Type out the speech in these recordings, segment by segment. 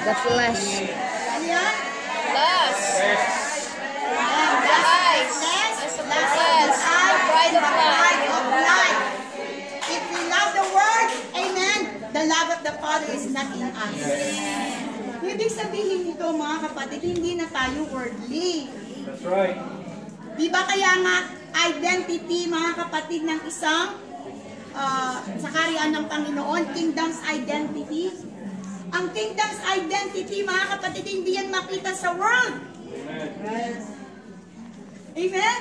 The flesh. Ano yan? Lust. The eyes. Pride of life. If we love the Word, amen, the love of the Father is not in us. Ibig sabihin nito, mga kapatid, hindi na tayo worldly. That's right. Di ba kaya nga, identity, mga kapatid, ng isang sa kaharian ng Panginoon, kingdom's identity. Ang kingdom's identity, mga kapatid, hindi yan makita sa world. Amen?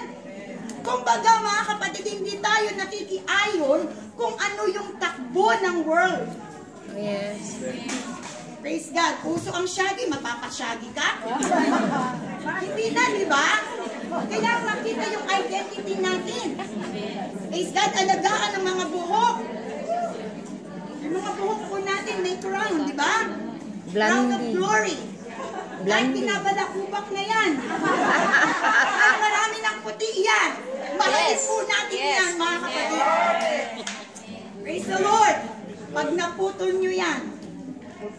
Kumbaga, mga kapatid, hindi tayo nakikiayon kung ano yung takbo ng world. Yes. Praise God. Puso ang shaggy, mapapasyagi ka? Hindi na, di ba? Kailangan makita yung identity natin. Praise God, alagaan ng mga buhok. Yung mga buhok po natin may crown, di ba? Crown of glory. Kahit pinabalakubak na yan. Kahit marami ng puti yan. Mahalin po natin yan, mga kapatid. Praise the Lord. Pag naputol nyo yan,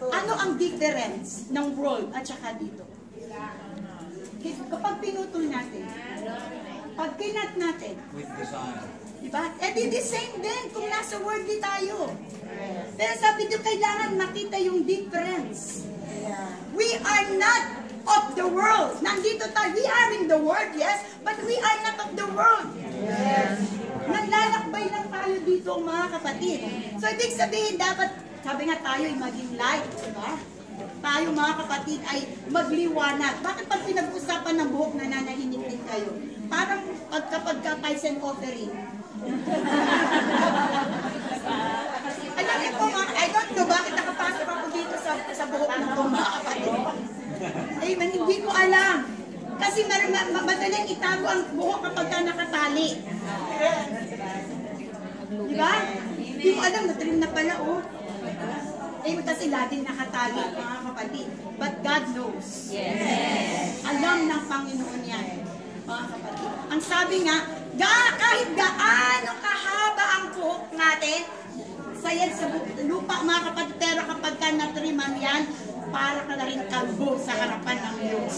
ano ang difference ng world at saka dito? Kapag pinutol natin, pag kinat natin, diba? Eh di the same din kung nasa worldly tayo. Pero sabi nyo, kailangan makita yung difference. We are not of the world. Nandito tayo, we are in the world, yes, but we are not of the world. Yes. Naglalakbay lang tayo dito, mga kapatid. So, ibig sabihin, dapat, sabi nga tayo ay maging light, diba? Tayo, mga kapatid, ay magliwanag. Bakit pag pinag-usapan ng buhok, nananahinig din kayo? Parang kapag ka-tithes and offering. Alam niyo po, I don't know bakit nakapasok ako dito sa buhok ng mga kapatid. Amen, hindi ko alam. Kasi madaling itago ang buhok kapag ka nakatali. Diba? Hindi mo alam, natrim na pala, oh. Eh, kasi laging nakatali, mga kapatid. But God knows. Yes. Alam ng Panginoon yan, mga kapatid. Ang sabi nga, kahit gaano kahaba ang buhok natin, sayad sa lupa, mga kapatid, pero kapag ka natriman yan, para ka na rin kalbo sa harapan ng Diyos.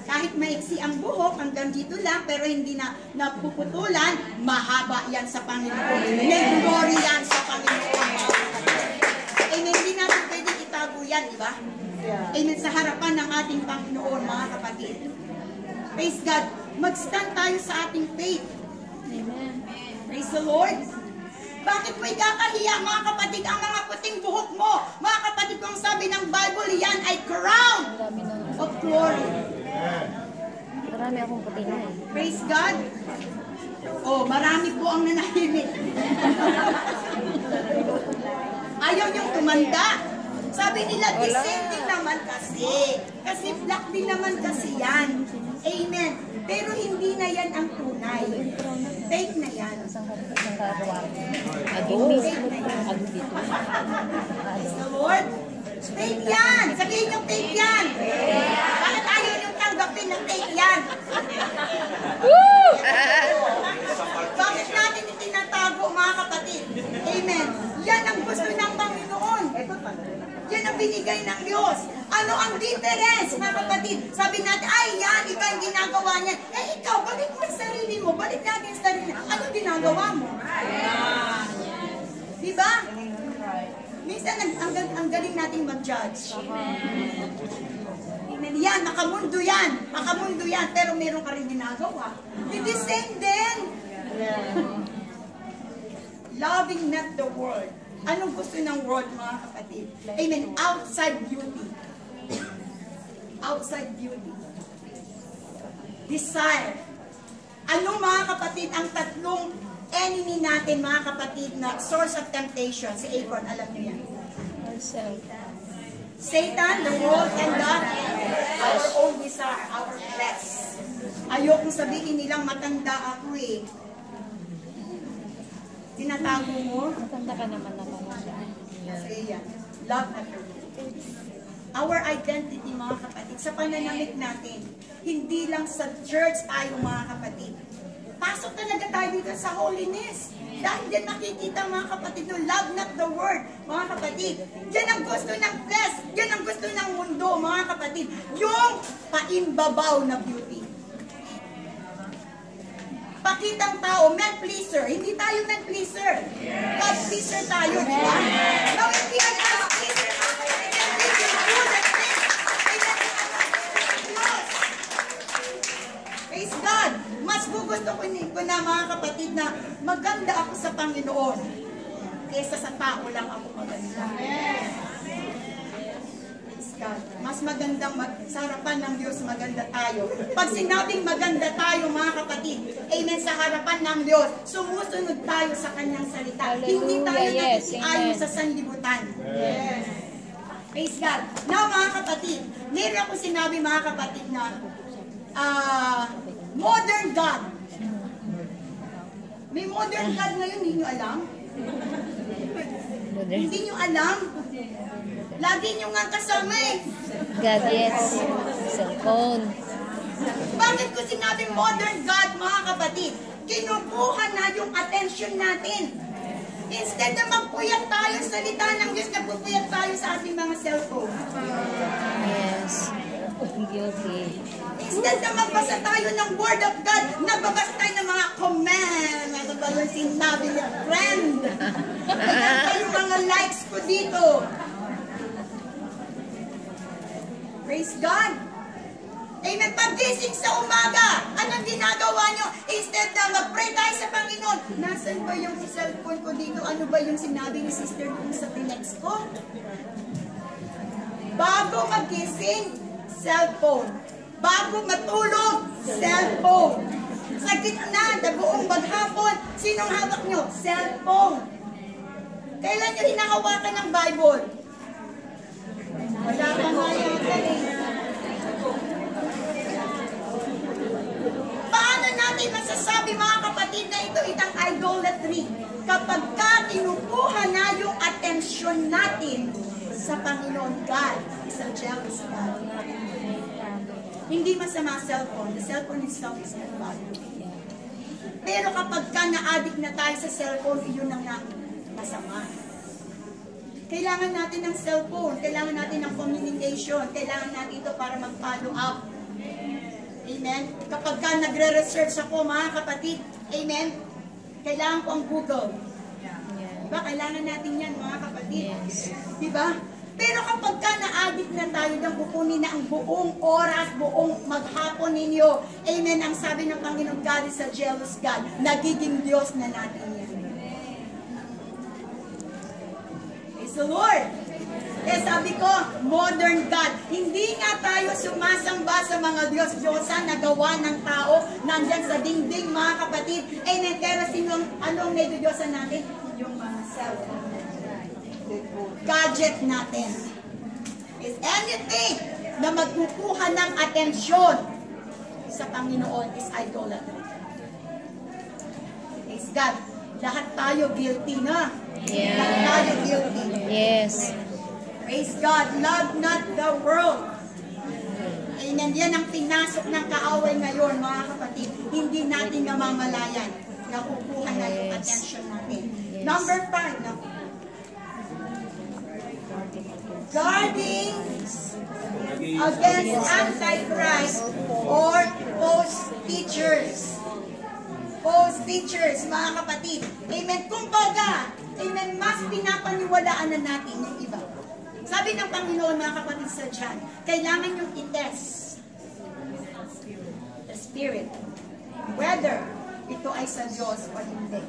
Kahit maiksi ang buhok, hanggang dito lang, pero hindi na napuputulan, mahaba yan sa Panginoon. May glory yan sa Panginoon. Amen, hindi natin pwede itago yan, di ba? Amen, sa harapan ng ating Panginoon, mga kapatid. Praise God, mag-stand tayo sa ating faith. Amen. Praise the Lord. Bakit mo ikakahiya, mga kapatid, ang mga puting buhok mo? Mga kapatid, kung sabi ng Bible, yan ay crown of glory. Marami akong puti na eh. Praise God. Oh, marami po ang nanahimik. Ayaw niyong tumanda. Sabi nila, the same din naman kasi. Kasi black din naman kasi yan. Amen. Pero hindi na yan ang tunay. Fake na yan. Praise the Lord. Fake yan. Sabihin niyong fake yan. Bakit ayaw niyong tanggapin na fake yan? Bakit natin itinatago, mga kapatid? Amen. Yan ang gusto ng Panginoon. Yan ang binigay ng Diyos. Ano ang difference, mga kapatid? Sabi natin, ay yan, iba ang ginagawa niya. Eh ikaw, balik mo ang sarili mo. Balik natin ang sarili mo. Ano ginagawa mo? Diba? Minsan, ang galing nating mag-judge. Amen. Yan, nakamundo yan. Nakamundo yan. Pero meron ka rin ginagawa. Hindi same din. Loving not the world. Anong gusto ng world, mga kapatid? Amen. Outside beauty. Outside beauty. Desire. Ano, mga kapatid, ang tatlong enemy natin, mga kapatid, na source of temptation? Si Acorn, alam niyo yan. Satan, the world, and God, our own desire, our flesh. Ayokong sabihin nilang matanda ako eh. Tinatago mo? Matanda ka naman na pala. Kasi yan. Love na our identity, mga kapatid, sa pananamit natin. Hindi lang sa church tayo, mga kapatid. Pasok talaga tayo dito sa holiness. Dahil dyan makikita mga kapatid, no, love not the word, mga kapatid. Yan ang gusto ng flesh, yan ang gusto ng mundo, mga kapatid. Yung paimbabaw na beauty. Pakitang tao, man pleaser. Hindi tayo man pleaser. God pleaser tayo, di ba? No, hindi yan God pleaser. Praise God. Mas gusto ko na mga kapatid na maganda ako sa Panginoon kaysa sa tao lang ako maganda. Praise God. Mas magandang sa harapan ng Diyos maganda tayo. Pag sinabing maganda tayo mga kapatid, amen, sa harapan ng Diyos, sumusunod tayo sa Kanyang salita. Hindi tayo nakikiayon sa sanlibutan. Yes. Praise God. Now mga kapatid, meron ako sinabi mga kapatid na modern God. May modern God ngayon, hindi nyo alam? Hindi nyo alam? Lagi nyo nga kasama eh. Gadgets, cellphone. Bakit ko sinabing modern God, mga kapatid? Kinukuha na yung attention natin. Instead na magpuyat tayo sa salita ng Diyos, nagpupuyat tayo sa ating mga cellphone. Yes. Guilty. Instead na magbasa tayo ng Word of God, nagbabasa tayo ng mga command. Ano ba yung sinabi ni friend? Ayan pa yung mga likes ko dito. Praise God. Amen. Pag-gising sa umaga, anong ginagawa nyo? Instead na mag-pray tayo sa Panginoon, nasan ba yung cellphone ko dito? Ano ba yung sinabi ni sister dun sa tinext ko? Bago magising, cellphone. Bago matulog, cellphone. Sa gitna, na buong maghapon, sinong hawak nyo? Cellphone. Kailan nyo hinahawakan ng Bible? Wala pa nga yata eh. Paano natin masasabi mga kapatid na ito itang idolatry? Kapag kinukuha na yung atensyon natin sa Panginoon God, is a jealous God. Hindi masama cellphone. The cellphone itself is not bad. Pero kapag na-addict na tayo sa cellphone, yun ang masama. Kailangan natin ng cellphone. Kailangan natin ng communication. Kailangan natin ito para mag-follow up. Amen? Kapag nagre-research ako, mga kapatid, amen? Kailangan ko ang Google. Diba? Kailangan natin yan, mga kapatid. Diba? Pero kapag na-addict na tayo, nang kukunin na ang buong oras, buong maghapon ninyo, amen, ang sabi ng Panginoon, God is a jealous God. Nagiging Diyos na natin yan. Praise the Lord! Eh sabi ko, modern God. Hindi nga tayo sumasamba sa mga Diyos-Diyosan na gawa ng tao, nandyan sa dingding, mga kapatid. Amen, pero anong nai-Diyosan natin? Yung mga cellphone. Gadget natin. Is anything na magkukuha ng atensyon sa Panginoon is idolatry. Praise God. Lahat tayo guilty na. Yeah. Lahat tayo guilty. Yes. Praise God. Love not the world. Amen. Yan ang pinasok ng kaaway ngayon, mga kapatid. Hindi natin namamalayan. Nakukuha na yung attention natin. Yes. Number 5 na. Guarding against Antichrist or false teachers. False teachers, mga kapatid. Amen. Kumbaga, amen, mas pinapaniwalaan na natin yung iba. Sabi ng Panginoon, mga kapatid sa John, kailangan yung i-test the Spirit, whether ito ay sa Diyos o hindi.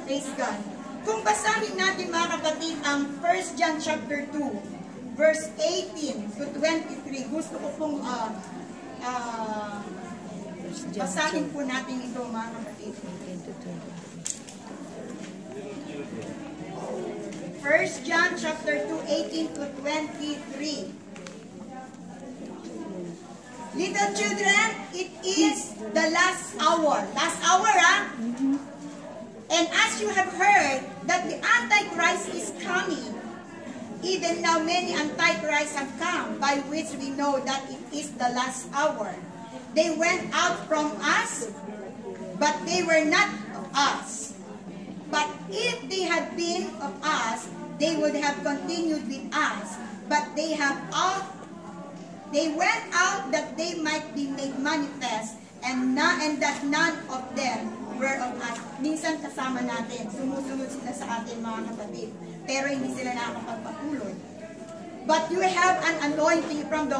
Praise God. Kung basahin natin mga kapatid ang 1 John chapter 2, verse 18 to 23, gusto ko pong basahin po natin ito mga kapatid. 1 John chapter 2, 18 to 23. Little children, it is the last hour. Last hour, And as you have heard that the Antichrist is coming, even now many Antichrists have come, by which we know that it is the last hour. They went out from us, but they were not of us. But if they had been of us, they would have continued with us. But they went out that they might be made manifest, and that none of them were of us. Minsan kasama natin, sumusunod sila sa atin mga kapatid, pero hindi sila nakakapagpatuloy. But you have an anointing from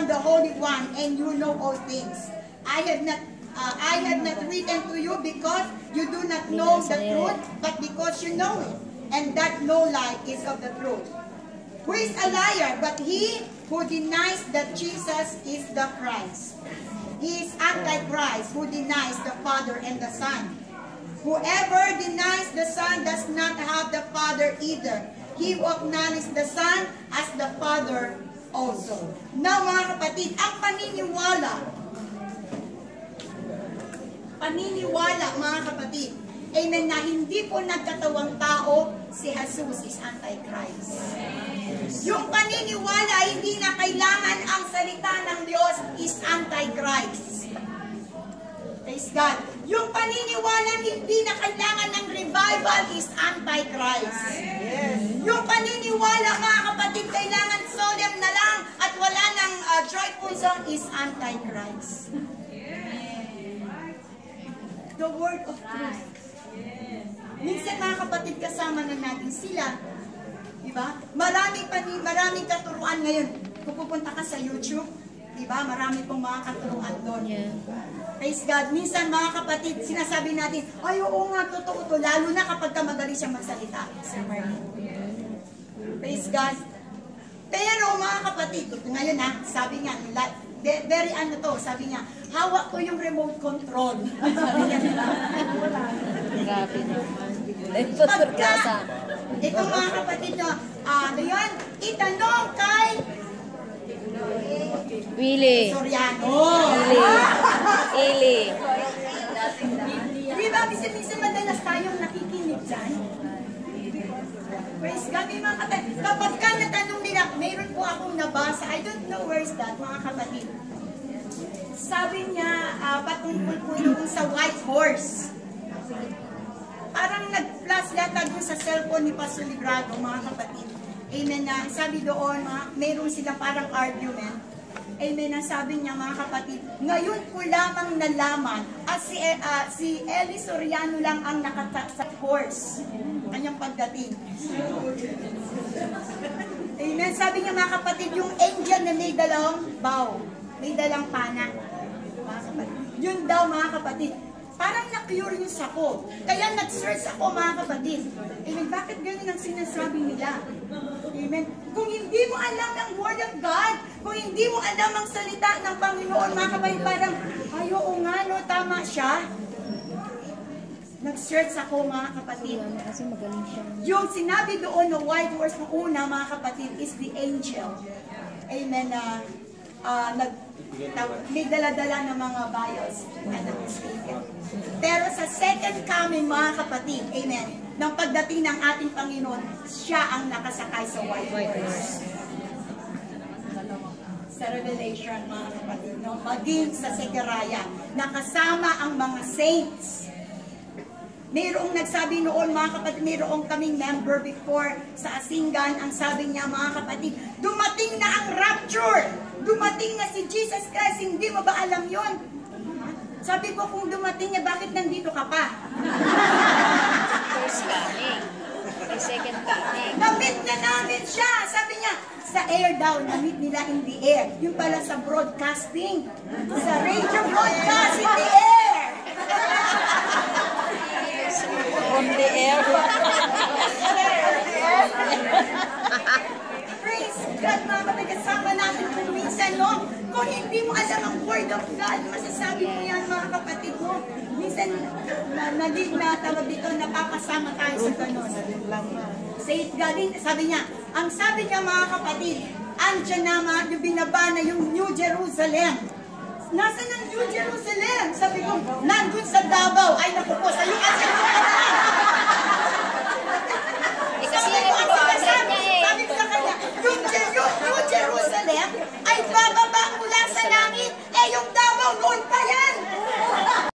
the Holy One, and you know all things. I have not written to you because you do not know the truth, but because you know it, and that no lie is of the truth. Who is a liar but he who denies that Jesus is the Christ? He is Antichrist who denies the Father and the Son. Whoever denies the Son does not have the Father either. He who acknowledges the Son as the Father also. Now mga kapatid, ang paniniwala mga kapatid, amen, na hindi po nagkatawang tao, si Jesus is Antichrist. Yung paniniwala hindi na kailangan ang salita ng Diyos is Antichrist. Praise God. Yung paniniwala hindi na kailangan ng revival is Antichrist. Yung paniniwala mga kapatid, kailangan solemn na lang at wala ng joyful song is Antichrist. The word of truth. Minsan mga kapatid, kasama na natin sila. Diba? Maraming katuruan ngayon. Kung pupunta ka sa YouTube, diba? Marami pong mga katuruan doon. Yeah. Praise God. Minsan mga kapatid, sinasabi natin, ay oo nga, totoo to. Lalo na kapag magaling siyang magsalita. Praise God. Pero mga kapatid, ngayon sabi nga, very sabi niya, hawak ko yung remote control. Sabi niya, Grabe naman. Pagka, ito mga kapatid, yun, itanong kay Willie. Soriano. Ili. Di ba, minsan madalas tayong nakikinig dyan? Praise God, may mga kapatid. Kapag ka natanong nila, mayroon po akong nabasa, I don't know where is that, mga kapatid. Sabi niya, patungkol po doon sa white horse. Parang nag-flash yata doon sa cellphone ni Pastor Librado, mga kapatid. Amen na, sabi doon, mayroon silang parang argument. Amen na, sabi niya mga kapatid, ngayon ko lamang nalaman at si Eli Soriano lang ang sa horse. Kanyang pagdating. Amen, sabi niya mga kapatid, yung angel na may dalawang bow, may dalang pana. Mga kapatid. Yun daw mga kapatid. Parang na-curious ako. Kaya nag-search ako mga kapatid. Amen. Bakit ganun ang sinasabi nila? Amen. Kung hindi mo alam ang Word of God, kung hindi mo alam ang salita ng Panginoon, mga kapatid, parang, ay, oo nga, no, tama siya. Nag-search ako mga kapatid. Kasi magaling siya. Yung sinabi doon na white horse ng una, mga kapatid, is the angel. Amen. May dala-dala ng mga bios. Pero sa second coming, mga kapatid, amen, ng pagdating ng ating Panginoon, siya ang nakasakay sa white horse. Sa Revelation, mga kapatid, no? Maging sa Zechariah, nakasama ang mga saints. Mayroong nagsabi noon, mga kapatid, mayroong kaming member before sa Asingan, ang sabi niya, mga kapatid, dumating na ang rapture! Dumating na si Jesus Christ, hindi mo ba alam yon? Sabi ko, kung dumating niya, bakit nandito ka pa? First coming. The second coming. Na-meet na namin siya. Sabi niya, sa air daw, na-meet nila in the air. Yung pala sa broadcasting. Sa radio broadcast in the air. On the air. Praise God, mga kapatid, kasama natin kung minsan, no? Kung hindi mo alam ang Word of God, masasabi mo yan, mga kapatid mo. Minsan, tawag dito, napapasama tayo sa ganun. Say it God, sabi niya, ang sabi niya, mga kapatid, andyan na, yung binaba na yung New Jerusalem. Nasaan ang New Jerusalem? Sabi ko, nandun sa Davao. Ay, naku po, sa iyo kasi ko ka na. Kasi yung project niya eh. Sabi ko sa kanya, yung New Jerusalem ay bababa mula sa langit. Eh, yung Davao noon pa